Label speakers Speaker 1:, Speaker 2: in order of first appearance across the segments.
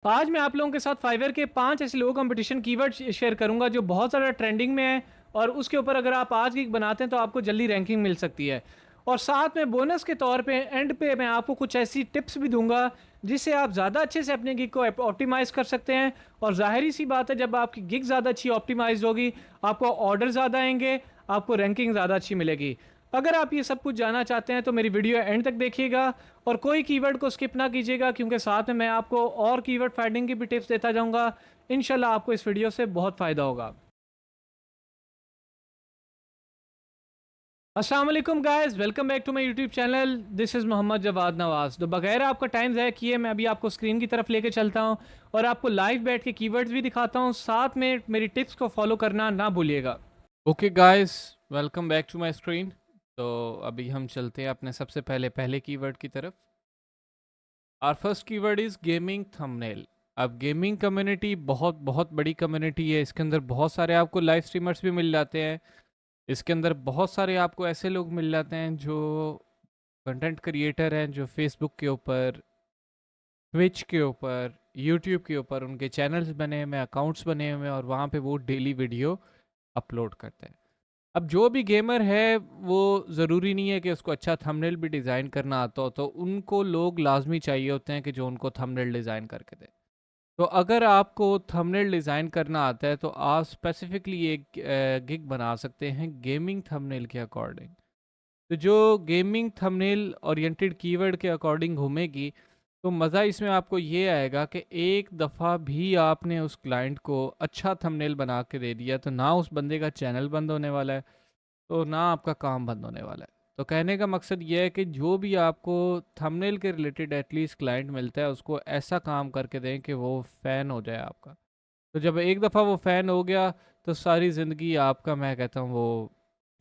Speaker 1: आज मैं आप लोगों के साथ फाइवर के 5 ऐसे लो कंपटीशन कीवर्ड शेयर करूंगा जो बहुत ज़्यादा ट्रेंडिंग में है और उसके ऊपर अगर आप आज गिग बनाते हैं तो आपको जल्दी रैंकिंग मिल सकती है। और साथ में बोनस के तौर पे एंड पे मैं आपको कुछ ऐसी टिप्स भी दूंगा जिससे आप ज़्यादा अच्छे से अपने गिग को ऑप्टिमाइज़ कर सकते हैं। और जाहिर सी बात है, जब आपकी गिग ज़्यादा अच्छी ऑप्टिमाइज होगी आपको ऑर्डर ज़्यादा आएंगे, आपको रैंकिंग ज़्यादा अच्छी मिलेगी। अगर आप ये सब कुछ जानना चाहते हैं तो मेरी वीडियो एंड तक देखिएगा और कोई कीवर्ड को स्किप ना कीजिएगा, क्योंकि साथ में मैं आपको और कीवर्ड फाइंडिंग की भी टिप्स देता जाऊंगा। इंशाल्लाह आपको इस वीडियो से बहुत फ़ायदा होगा। अस्सलाम वालेकुम guys, welcome back to my YouTube channel. This is Mohammad Jawad Nawaz. तो बगैर आपका टाइम ज़ाया किए मैं अभी आपको स्क्रीन की तरफ लेके चलता हूं और आपको लाइव बैठ के कीवर्ड्स भी दिखाता हूं। साथ में मेरी टिप्स को फॉलो करना ना भूलिएगा। Okay guys, welcome back to my screen. तो अभी हम चलते हैं अपने सबसे पहले कीवर्ड की तरफ। Our first keyword is gaming thumbnail. अब गेमिंग कम्युनिटी बहुत बहुत बड़ी कम्युनिटी है। इसके अंदर बहुत सारे आपको लाइव स्ट्रीमर्स भी मिल जाते हैं। इसके अंदर बहुत सारे आपको ऐसे लोग मिल जाते हैं जो कंटेंट क्रिएटर हैं, जो फेसबुक के ऊपर, ट्विच के ऊपर, यूट्यूब के ऊपर उनके चैनल्स बने हुए हैं, अकाउंट्स बने हुए हैं और वहाँ पे वो डेली वीडियो अपलोड करते हैं। अब जो भी गेमर है वो ज़रूरी नहीं है कि उसको अच्छा थंबनेल भी डिज़ाइन करना आता हो, तो उनको लोग लाजमी चाहिए होते हैं कि जो उनको थंबनेल डिज़ाइन करके दे। तो अगर आपको थंबनेल डिज़ाइन करना आता है तो आप स्पेसिफिकली एक गिग बना सकते हैं गेमिंग थंबनेल के अकॉर्डिंग। तो जो गेमिंग थंबनेल ओरिएंटेड कीवर्ड के अकॉर्डिंग घूमेगी, तो मज़ा इसमें आपको ये आएगा कि एक दफ़ा भी आपने उस क्लाइंट को अच्छा थंबनेल बना के दे दिया तो ना उस बंदे का चैनल बंद होने वाला है, तो ना आपका काम बंद होने वाला है। तो कहने का मकसद ये है कि जो भी आपको थंबनेल के रिलेटेड एटलीस्ट क्लाइंट मिलता है उसको ऐसा काम करके दें कि वो फ़ैन हो जाए आपका। तो जब एक दफ़ा वो फ़ैन हो गया तो सारी ज़िंदगी आपका, मैं कहता हूँ, वो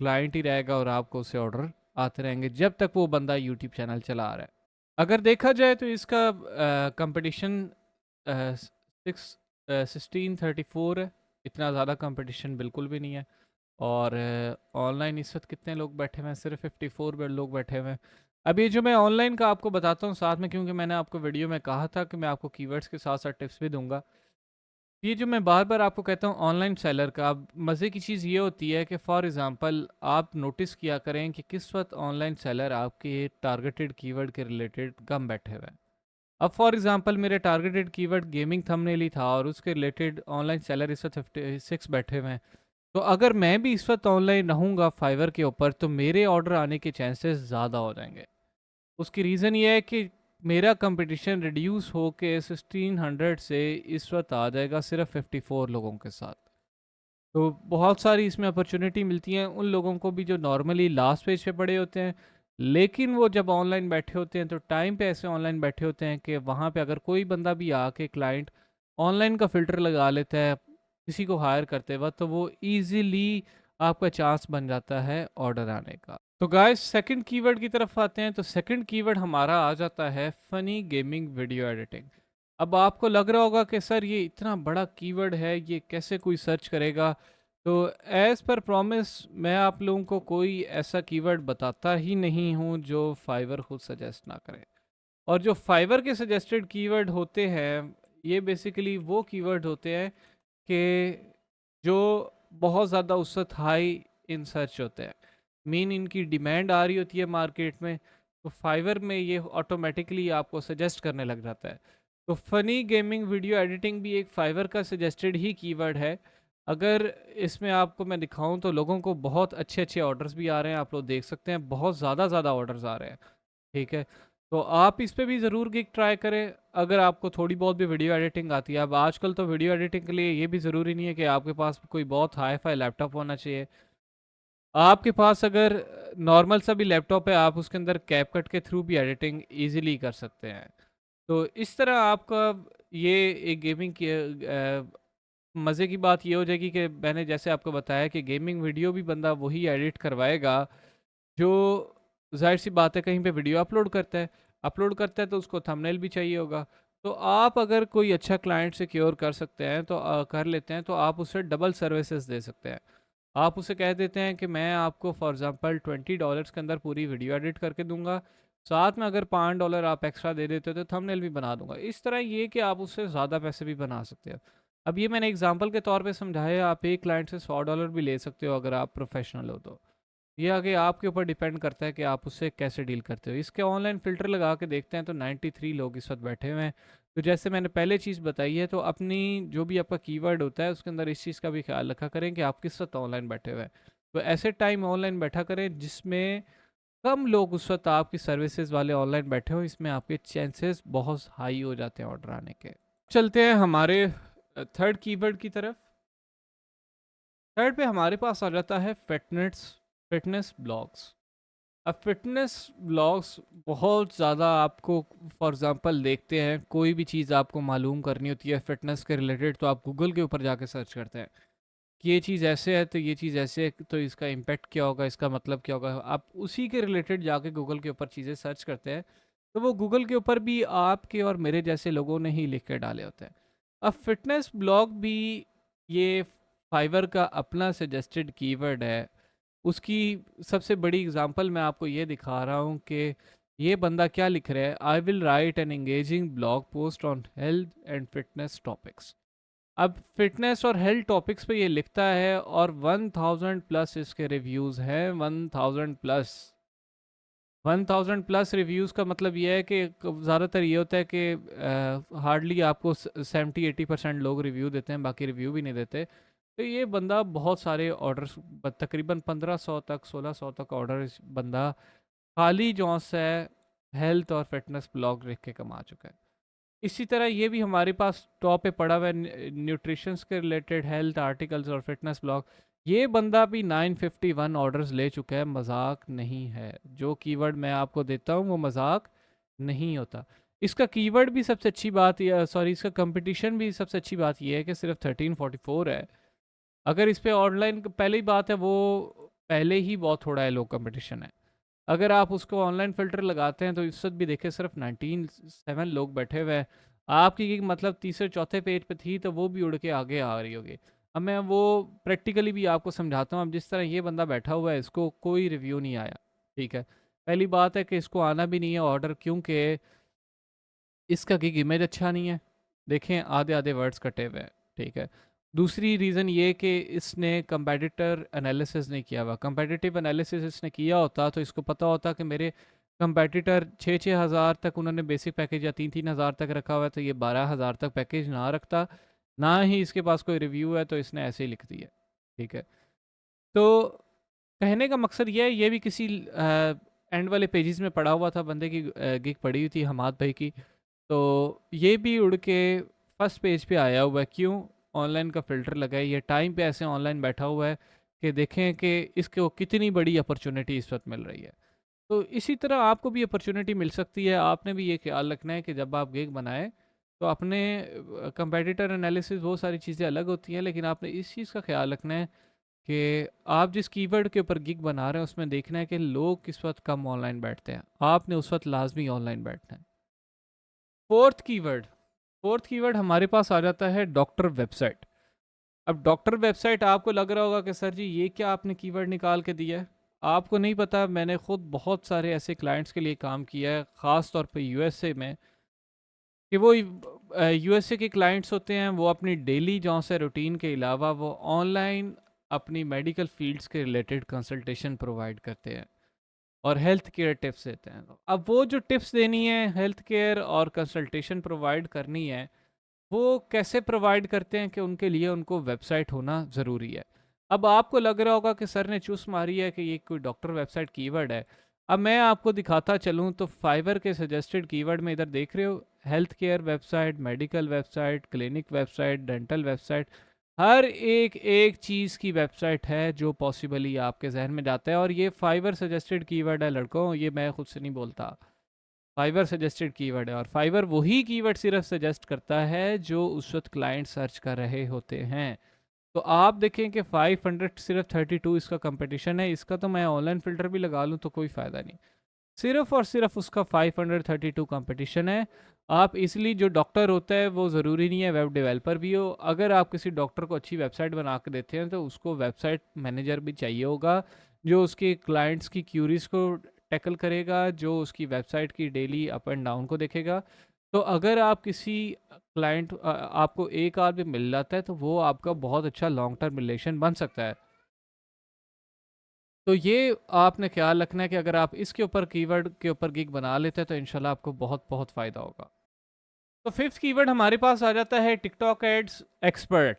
Speaker 1: क्लाइंट ही रहेगा और आपको उससे ऑर्डर आते रहेंगे जब तक वो बंदा यूट्यूब चैनल चला रहा है। अगर देखा जाए तो इसका कंपटीशन 1634 है। इतना ज़्यादा कंपटीशन बिल्कुल भी नहीं है। और ऑनलाइन इस वक्त कितने लोग बैठे हुए हैं? सिर्फ 54 लोग बैठे हुए हैं। अब ये जो मैं ऑनलाइन का आपको बताता हूँ साथ में, क्योंकि मैंने आपको वीडियो में कहा था कि मैं आपको कीवर्ड्स के साथ साथ टिप्स भी दूंगा। ये जो मैं बार बार आपको कहता हूँ ऑनलाइन सेलर का, अब मज़े की चीज़ ये होती है कि फॉर एग्ज़ाम्पल आप नोटिस किया करें कि किस वक्त ऑनलाइन सेलर आपके टारगेटेड कीवर्ड के रिलेटेड कम बैठे हुए हैं। अब फॉर एग्ज़ाम्पल मेरे टारगेटेड कीवर्ड गेमिंग थंबनेल ही था और उसके रिलेटेड ऑनलाइन सेलर इस वक्त 56 बैठे हुए हैं। तो अगर मैं भी इस वक्त ऑनलाइन रहूँगा फाइवर के ऊपर तो मेरे ऑर्डर आने के चांसेस ज़्यादा हो जाएंगे। उसकी रीज़न ये है कि मेरा कंपटीशन रिड्यूस हो के 1600 से इस वक्त आ जाएगा सिर्फ 54 लोगों के साथ। तो बहुत सारी इसमें अपॉर्चुनिटी मिलती हैं उन लोगों को भी जो नॉर्मली लास्ट पेज पे पड़े होते हैं, लेकिन वो जब ऑनलाइन बैठे होते हैं तो टाइम पे ऐसे ऑनलाइन बैठे होते हैं कि वहाँ पे अगर कोई बंदा भी आके क्लाइंट ऑनलाइन का फ़िल्टर लगा लेता है किसी को हायर करते वक्त, तो वो ईज़िली आपका चांस बन जाता है ऑर्डर आने का। तो गाइस, सेकंड कीवर्ड की तरफ आते हैं। तो सेकंड कीवर्ड हमारा आ जाता है फ़नी गेमिंग वीडियो एडिटिंग। अब आपको लग रहा होगा कि सर ये इतना बड़ा कीवर्ड है, ये कैसे कोई सर्च करेगा? तो एज़ पर प्रॉमिस मैं आप लोगों को कोई ऐसा कीवर्ड बताता ही नहीं हूँ जो फाइवर खुद सजेस्ट ना करे। और जो फाइवर के सजेस्टेड कीवर्ड होते हैं, ये बेसिकली वो कीवर्ड होते हैं कि जो बहुत ज़्यादा उस वक्त हाई इन सर्च होते हैं, मीन इनकी डिमांड आ रही होती है मार्केट में, तो फाइवर में ये ऑटोमेटिकली आपको सजेस्ट करने लग जाता है। तो फ़नी गेमिंग वीडियो एडिटिंग भी एक फाइवर का सजेस्टेड ही कीवर्ड है। अगर इसमें आपको मैं दिखाऊं तो लोगों को बहुत अच्छे अच्छे ऑर्डर्स भी आ रहे हैं, आप लोग देख सकते हैं बहुत ज़्यादा ऑर्डर्स आ रहे हैं। ठीक है, तो आप इस पे भी ज़रूर गिग ट्राई करें अगर आपको थोड़ी बहुत भी वीडियो एडिटिंग आती है। अब आजकल तो वीडियो एडिटिंग के लिए ये भी ज़रूरी नहीं है कि आपके पास कोई बहुत हाई फाई लैपटॉप होना चाहिए। आपके पास अगर नॉर्मल सा भी लैपटॉप है, आप उसके अंदर कैपकट के थ्रू भी एडिटिंग ईजिली कर सकते हैं। तो इस तरह आपका ये एक गेमिंग की मज़े की बात ये हो जाएगी कि मैंने जैसे आपको बताया कि गेमिंग वीडियो भी बंदा वही एडिट करवाएगा जो, ज़ाहिर सी बात है, कहीं पे वीडियो अपलोड करता है तो उसको थंबनेल भी चाहिए होगा। तो आप अगर कोई अच्छा क्लाइंट सिक्योर कर सकते हैं तो कर लेते हैं तो आप उससे डबल सर्विसेज दे सकते हैं। आप उसे कह देते हैं कि मैं आपको फॉर एग्ज़ाम्पल $20 के अंदर पूरी वीडियो एडिट करके दूंगा, साथ में अगर $5 आप एक्स्ट्रा दे देते हो तो थंबनेल भी बना दूंगा। इस तरह ये कि आप उससे ज़्यादा पैसे भी बना सकते हो। अब ये मैंने एग्जांपल के तौर पे समझाया, आप एक क्लाइंट से $100 भी ले सकते हो अगर आप प्रोफेशनल हो तो। ये आगे आपके ऊपर डिपेंड करता है कि आप उससे कैसे डील करते हो। इसके ऑनलाइन फ़िल्टर लगा के देखते हैं तो 93 लोग इस वक्त बैठे हुए हैं। तो जैसे मैंने पहले चीज़ बताई है, तो अपनी जो भी आपका कीवर्ड होता है उसके अंदर इस चीज़ का भी ख्याल रखा करें कि आप किस वक्त ऑनलाइन बैठे हुए हैं। तो ऐसे टाइम ऑनलाइन बैठा करें जिसमें कम लोग उस वक्त आपकी सर्विसेज वाले ऑनलाइन बैठे हो, इसमें आपके चांसेस बहुत हाई हो जाते हैं ऑर्डर आने के। चलते हैं हमारे थर्ड कीवर्ड की तरफ। थर्ड पे हमारे पास आ जाता है फिटनेस फिटनेस ब्लॉग्स। अब फिटनेस ब्लॉग्स बहुत ज़्यादा आपको, फॉर एग्ज़ाम्पल देखते हैं कोई भी चीज़ आपको मालूम करनी होती है फिटनेस के रिलेटेड, तो आप गूगल के ऊपर जाके सर्च करते हैं कि ये चीज़ ऐसे है तो ये चीज़ ऐसे है, तो इसका इम्पेक्ट क्या होगा, इसका मतलब क्या होगा। आप उसी के रिलेटेड जाके गूगल के ऊपर चीज़ें सर्च करते हैं, तो वो गूगल के ऊपर भी आपके और मेरे जैसे लोगों ने ही लिख के डाले होते हैं। अब फिटनेस ब्लॉग भी ये फाइवर का अपना सजेस्टेड कीवर्ड है। उसकी सबसे बड़ी एग्जांपल मैं आपको ये दिखा रहा हूँ कि ये बंदा क्या लिख रहा है। I will write an engaging blog post on health and fitness topics. अब फिटनेस और हेल्थ टॉपिक्स पे ये लिखता है और 1000 प्लस इसके रिव्यूज़ हैं। 1000 प्लस, 1000 प्लस रिव्यूज़ का मतलब ये है कि ज़्यादातर ये होता है कि हार्डली आपको 70-80% लोग रिव्यू देते हैं, बाकी रिव्यू भी नहीं देते। तो ये बंदा बहुत सारे ऑर्डर्स, तकरीबन 1500 तक 1600 तक ऑर्डर इस बंदा खाली जॉस है हेल्थ और फिटनेस ब्लॉग लिख के कमा चुका है। इसी तरह ये भी हमारे पास टॉप पे पड़ा हुआ है, न्यूट्रिशंस के रिलेटेड हेल्थ आर्टिकल्स और फिटनेस ब्लॉग। ये बंदा भी 951 ऑर्डर्स ले चुका है, मजाक नहीं है। जो कीवर्ड मैं आपको देता हूँ वो मजाक नहीं होता। इसका कीवर्ड भी सबसे अच्छी बात, या सॉरी इसका कंपटीशन भी सबसे अच्छी बात ये है कि सिर्फ 1344 है। अगर इस पे ऑनलाइन पहले ही बात है, वो पहले ही बहुत थोड़ा है, लो कंपटीशन है। अगर आप उसको ऑनलाइन फ़िल्टर लगाते हैं तो इस वक्त भी देखे सिर्फ 197 लोग बैठे हुए हैं। आपकी गिग मतलब तीसरे चौथे पेज पे थी तो वो भी उड़ के आगे आ रही होगी। अब मैं वो प्रैक्टिकली भी आपको समझाता हूँ। अब जिस तरह ये बंदा बैठा हुआ है, इसको कोई रिव्यू नहीं आया, ठीक है। पहली बात है कि इसको आना भी नहीं है ऑर्डर, क्योंकि इसका गिग इमेज अच्छा नहीं है। देखें आधे आधे वर्ड्स कटे हुए हैं, ठीक है। दूसरी रीज़न ये कि इसने कंपेटिटर एनालिसिस नहीं किया हुआ। कंपेटिटिव एनालिसिस इसने किया होता तो इसको पता होता कि मेरे कंपेटिटर 6-6 हज़ार तक उन्होंने बेसिक पैकेज या 3-3 हज़ार तक रखा हुआ है, तो ये 12 हज़ार तक पैकेज ना रखता। ना ही इसके पास कोई रिव्यू है, तो इसने ऐसे ही लिख दिया, ठीक है। तो कहने का मकसद ये है, ये भी किसी एंड वाले पेजेस में पड़ा हुआ था, बंदे की गिग पड़ी हुई थी हमाद भाई की। तो ये भी उड़ के फर्स्ट पेज पे आया हुआ है। क्यों? ऑनलाइन का फ़िल्टर लगा है, ये टाइम पे ऐसे ऑनलाइन बैठा हुआ है कि देखें कि इसको कितनी बड़ी अपॉर्चुनिटी इस वक्त मिल रही है। तो इसी तरह आपको भी अपॉर्चुनिटी मिल सकती है। आपने भी ये ख्याल रखना है कि जब आप गिग बनाएं तो अपने कंपेटिटर एनालिसिस वो सारी चीज़ें अलग होती हैं, लेकिन आपने इस चीज़ का ख्याल रखना है कि आप जिस कीवर्ड के ऊपर गिग बना रहे हैं उसमें देखना है कि लोग किस वक्त कम ऑनलाइन बैठते हैं। आपने उस वक्त लाजमी ऑनलाइन बैठना है। फोर्थ कीवर्ड हमारे पास आ जाता है डॉक्टर वेबसाइट। अब डॉक्टर वेबसाइट आपको लग रहा होगा कि सर जी ये क्या आपने कीवर्ड निकाल के दिया है। आपको नहीं पता, मैंने खुद बहुत सारे ऐसे क्लाइंट्स के लिए काम किया है, ख़ास तौर पे यूएसए में, कि वो यूएसए के क्लाइंट्स होते हैं, वो अपनी डेली जॉब से रूटीन के अलावा वो ऑनलाइन अपनी मेडिकल फील्ड्स के रिलेटेड कंसल्टेशन प्रोवाइड करते हैं और हेल्थ केयर टिप्स देते हैं। अब वो जो टिप्स देनी है, हेल्थ केयर और कंसल्टेशन प्रोवाइड करनी है, वो कैसे प्रोवाइड करते हैं कि उनके लिए उनको वेबसाइट होना ज़रूरी है। अब आपको लग रहा होगा कि सर ने चूस मारी है कि ये कोई डॉक्टर वेबसाइट कीवर्ड है। अब मैं आपको दिखाता चलूँ तो फाइवर के सजेस्टेड कीवर्ड में इधर देख रहे हो, health care website, medical website, clinic website, dental website, हर एक एक चीज़ की वेबसाइट है जो पॉसिबली आपके जहन में जाता है। और ये फाइवर सजेस्टेड कीवर्ड है लड़कों, ये मैं खुद से नहीं बोलता। फाइवर सजेस्टेड कीवर्ड है, और फाइवर वही कीवर्ड सिर्फ सजेस्ट करता है जो उस वक्त क्लाइंट सर्च कर रहे होते हैं। तो आप देखें कि 500 सिर्फ 32 इसका कंपटीशन है। इसका तो मैं ऑनलाइन फ़िल्टर भी लगा लूँ तो कोई फ़ायदा नहीं, सिर्फ और सिर्फ उसका 532 कंपटीशन है। आप इसलिए, जो डॉक्टर होता है वो ज़रूरी नहीं है वेब डेवलपर भी हो। अगर आप किसी डॉक्टर को अच्छी वेबसाइट बना के देते हैं तो उसको वेबसाइट मैनेजर भी चाहिए होगा जो उसके क्लाइंट्स की क्यूरीज को टैकल करेगा, जो उसकी वेबसाइट की डेली अप एंड डाउन को देखेगा। तो अगर आप किसी क्लाइंट आपको एक आध भी मिल जाता है तो वो आपका बहुत अच्छा लॉन्ग टर्म रिलेशन बन सकता है। तो ये आपने ख्याल रखना है कि अगर आप इसके ऊपर कीवर्ड के ऊपर गिग बना लेते हैं तो इंशाल्लाह आपको बहुत बहुत फ़ायदा होगा। तो फिफ्थ कीवर्ड हमारे पास आ जाता है टिकटॉक एड्स एक्सपर्ट।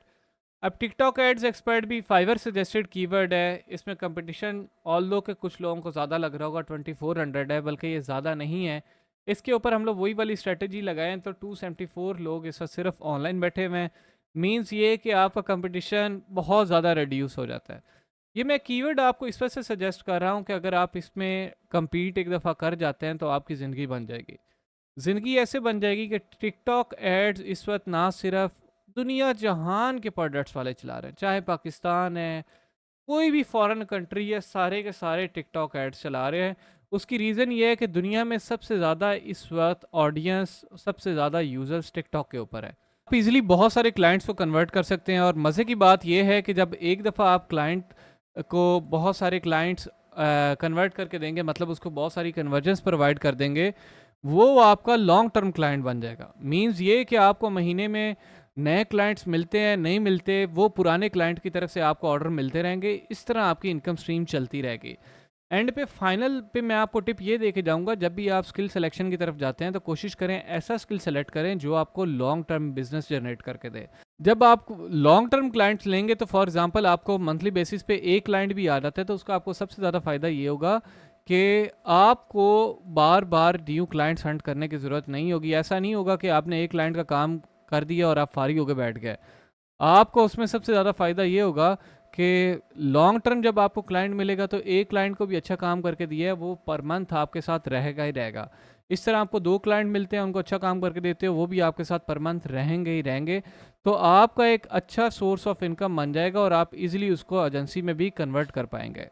Speaker 1: अब टिकटॉक एड्स एक्सपर्ट भी फाइवर सजेस्टेड कीवर्ड है। इसमें कंपटीशन ऑल दो के कुछ लोगों को ज़्यादा लग रहा होगा 2400 है, बल्कि ये ज़्यादा नहीं है। इसके ऊपर हम लोग वही वाली स्ट्रेटजी लगाएं तो 274 लोग इस वक्त सिर्फ ऑनलाइन बैठे हुए हैं। मीन्स ये कि आपका कंपटीशन बहुत ज़्यादा रिड्यूस हो जाता है। ये मैं कीवर्ड आपको इस वजह से सजेस्ट कर रहा हूँ कि अगर आप इसमें compete एक दफ़ा कर जाते हैं तो आपकी ज़िंदगी बन जाएगी। ज़िंदगी ऐसे बन जाएगी कि टिकटॉक एड्स इस वक्त ना सिर्फ दुनिया जहान के प्रोडक्ट्स वाले चला रहे हैं, चाहे पाकिस्तान है, कोई भी फॉरेन कंट्री है, सारे के सारे टिकटॉक एड्स चला रहे हैं। उसकी रीज़न ये है कि दुनिया में सबसे ज़्यादा इस वक्त ऑडियंस, सबसे ज़्यादा यूज़र्स टिकटॉक के ऊपर है। आप इजीली बहुत सारे क्लाइंट्स को कन्वर्ट कर सकते हैं। और मज़े की बात यह है कि जब एक दफ़ा आप क्लाइंट को बहुत सारे क्लाइंट्स कन्वर्ट करके देंगे, मतलब उसको बहुत सारी कन्वर्जेंस प्रोवाइड कर देंगे, वो आपका लॉन्ग टर्म क्लाइंट बन जाएगा। मींस ये कि आपको महीने में नए क्लाइंट्स मिलते हैं नहीं मिलते, वो पुराने क्लाइंट की तरफ से आपको ऑर्डर मिलते रहेंगे। इस तरह आपकी इनकम स्ट्रीम चलती रहेगी। एंड पे फाइनल पे मैं आपको टिप ये दे के जाऊँगा, जब भी आप स्किल सिलेक्शन की तरफ जाते हैं तो कोशिश करें ऐसा स्किल सेलेक्ट करें जो आपको लॉन्ग टर्म बिजनेस जनरेट करके दे। जब आप लॉन्ग टर्म क्लाइंट्स लेंगे तो फॉर एग्जांपल आपको मंथली बेसिस पे एक क्लाइंट भी आ जाता है तो उसका आपको सबसे ज़्यादा फ़ायदा ये होगा कि आपको बार बार न्यू क्लाइंट्स हंट करने की ज़रूरत नहीं होगी। ऐसा नहीं होगा कि आपने एक क्लाइंट का काम कर दिया और आप फारिग होकर बैठ गए। आपको उसमें सबसे ज़्यादा फ़ायदा ये होगा कि लॉन्ग टर्म जब आपको क्लाइंट मिलेगा तो एक क्लाइंट को भी अच्छा काम करके दिया है, वो पर मंथ आपके साथ रहेगा ही रहेगा। इस तरह आपको दो क्लाइंट मिलते हैं, उनको अच्छा काम करके देते हो, वो भी आपके साथ पर मंथ रहेंगे ही रहेंगे। तो आपका एक अच्छा सोर्स ऑफ इनकम बन जाएगा और आप इजीली उसको एजेंसी में भी कन्वर्ट कर पाएंगे।